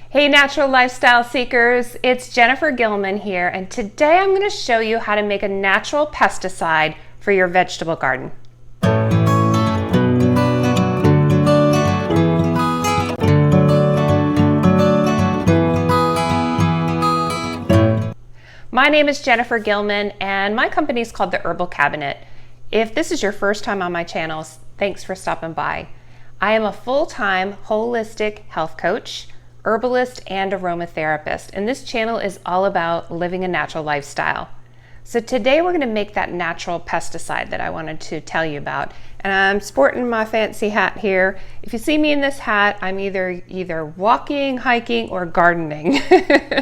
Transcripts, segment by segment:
Hey natural lifestyle seekers, it's Jennifer Gilman here, and today I'm going to show you how to make a natural pesticide for your vegetable garden. My name is Jennifer Gilman and my company is called the Herbal Cabinet. If this is your first time on my channel, thanks for stopping by. I am a full-time holistic health coach, herbalist, and aromatherapist, and this channel is all about living a natural lifestyle. So today we're going to make that natural pesticide that I wanted to tell you about, and I'm sporting my fancy hat here. If you see me in this hat, I'm either walking, hiking, or gardening.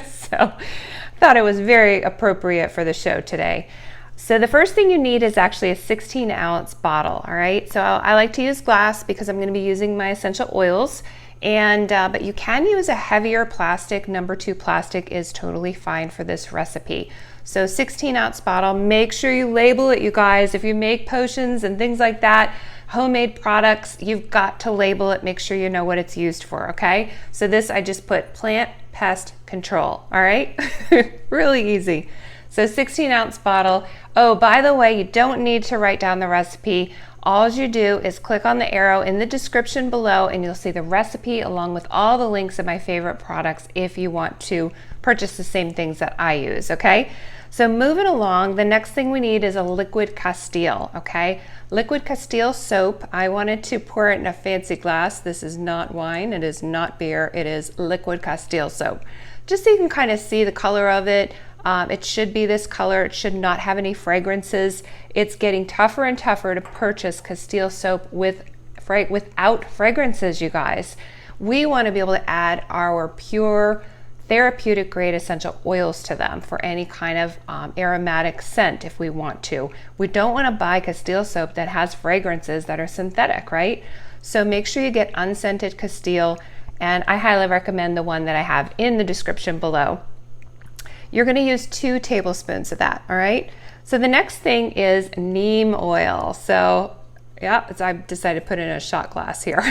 So I thought it was very appropriate for the show today. So the first thing you need is actually a 16-ounce bottle, all right? So I like to use glass because I'm going to be using my essential oils. But you can use a heavier plastic. Number 2 plastic is totally fine for this recipe. So 16-ounce bottle, make sure you label it, you guys. If you make potions and things like that, homemade products, you've got to label it, make sure you know what it's used for, okay? So this, I just put plant pest control, all right? Really easy. So 16-ounce bottle. Oh, by the way, you don't need to write down the recipe. All you do is click on the arrow in the description below and you'll see the recipe along with all the links of my favorite products if you want to purchase the same things that I use, okay? So moving along, the next thing we need is a liquid castile, okay? Liquid castile soap. I wanted to pour it in a fancy glass. This is not wine, it is not beer, it is liquid castile soap. Just so you can kind of see the color of it. It should be this color. It should not have any fragrances. It's getting tougher and tougher to purchase castile soap without fragrances, you guys. We want to be able to add our pure therapeutic grade essential oils to them for any kind of aromatic scent if we want to. We don't want to buy castile soap that has fragrances that are synthetic, right? So make sure you get unscented castile, and I highly recommend the one that I have in the description below. You're going to use 2 tablespoons of that, all right? So the next thing is neem oil. So yeah, I decided to put it in a shot glass here,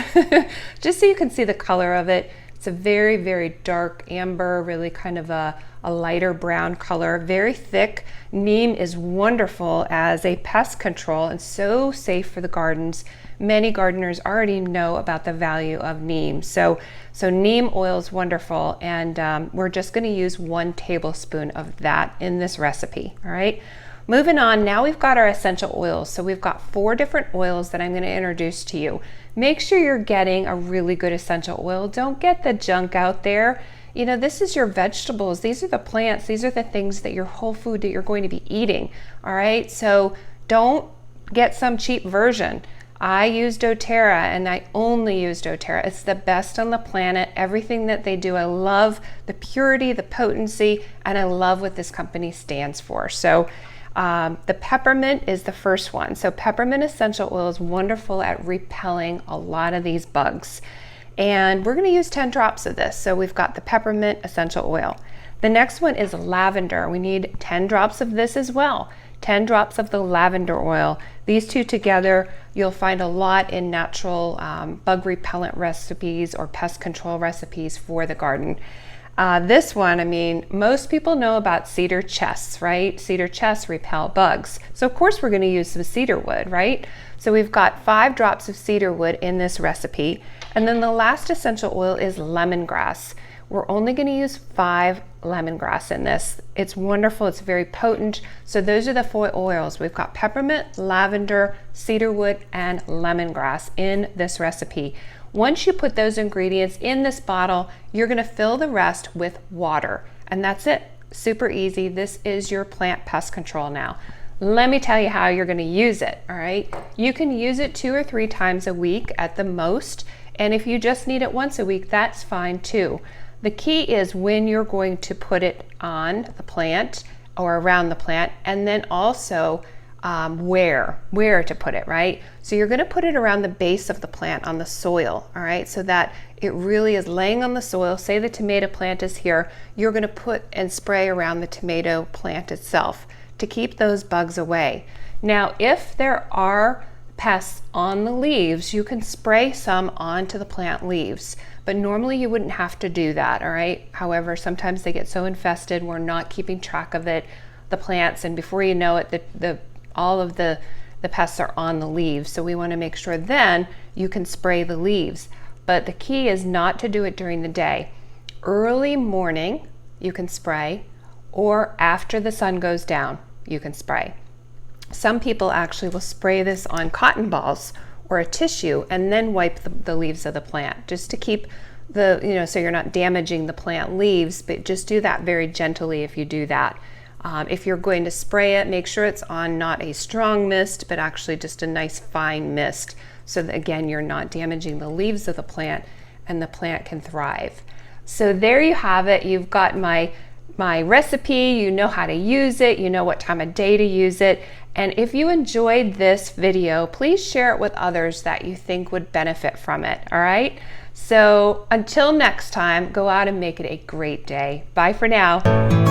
just so you can see the color of it. It's a very, very dark amber, really kind of a lighter brown color, very thick. Neem is wonderful as a pest control and so safe for the gardens. Many gardeners already know about the value of neem. So neem oil is wonderful, and we're just going to use 1 tablespoon of that in this recipe, all right? Moving on, now we've got our essential oils. So we've got 4 different oils that I'm going to introduce to you. Make sure you're getting a really good essential oil. Don't get the junk out there. You know, this is your vegetables. These are the plants. These are the things that your whole food that you're going to be eating, all right? So don't get some cheap version. I use doTERRA, and I only use doTERRA. It's the best on the planet. Everything that they do, I love the purity, the potency, and I love what this company stands for. So the peppermint is the first one. So peppermint essential oil is wonderful at repelling a lot of these bugs. And we're going to use 10 drops of this. So we've got the peppermint essential oil. The next one is lavender. We need 10 drops of this as well. 10 drops of the lavender oil. These 2 together, you'll find a lot in natural bug repellent recipes or pest control recipes for the garden. This one, I mean, most people know about cedar chests, right? Cedar chests repel bugs. So of course we're going to use some cedarwood, right? So we've got 5 drops of cedarwood in this recipe. And then the last essential oil is lemongrass. We're only going to use 5 lemongrass in this. It's wonderful. It's very potent. So those are the 4 oils. We've got peppermint, lavender, cedarwood, and lemongrass in this recipe. Once you put those ingredients in this bottle, you're going to fill the rest with water. And that's it. Super easy. This is your plant pest control now. Let me tell you how you're going to use it, all right? You can use it 2 or 3 times a week at the most. And if you just need it once a week, that's fine too. The key is when you're going to put it on the plant or around the plant, and then also where to put it, right? So you're going to put it around the base of the plant on the soil, all right? So that it really is laying on the soil. Say the tomato plant is here, you're going to put and spray around the tomato plant itself to keep those bugs away. Now, if there are pests on the leaves, you can spray some onto the plant leaves, but normally you wouldn't have to do that, all right? However, sometimes they get so infested, we're not keeping track of it, the plants, and before you know it, all of the pests are on the leaves. So we want to make sure then you can spray the leaves. But the key is not to do it during the day. Early morning, you can spray, or after the sun goes down, you can spray. Some people actually will spray this on cotton balls or a tissue and then wipe the leaves of the plant, just to keep so you're not damaging the plant leaves, but just do that very gently if you do that. If you're going to spray it, make sure it's on not a strong mist, but actually just a nice fine mist, so that again, you're not damaging the leaves of the plant and the plant can thrive. So there you have it. You've got my recipe, you know how to use it, you know what time of day to use it. And if you enjoyed this video, please share it with others that you think would benefit from it, all right? So until next time, go out and make it a great day. Bye for now.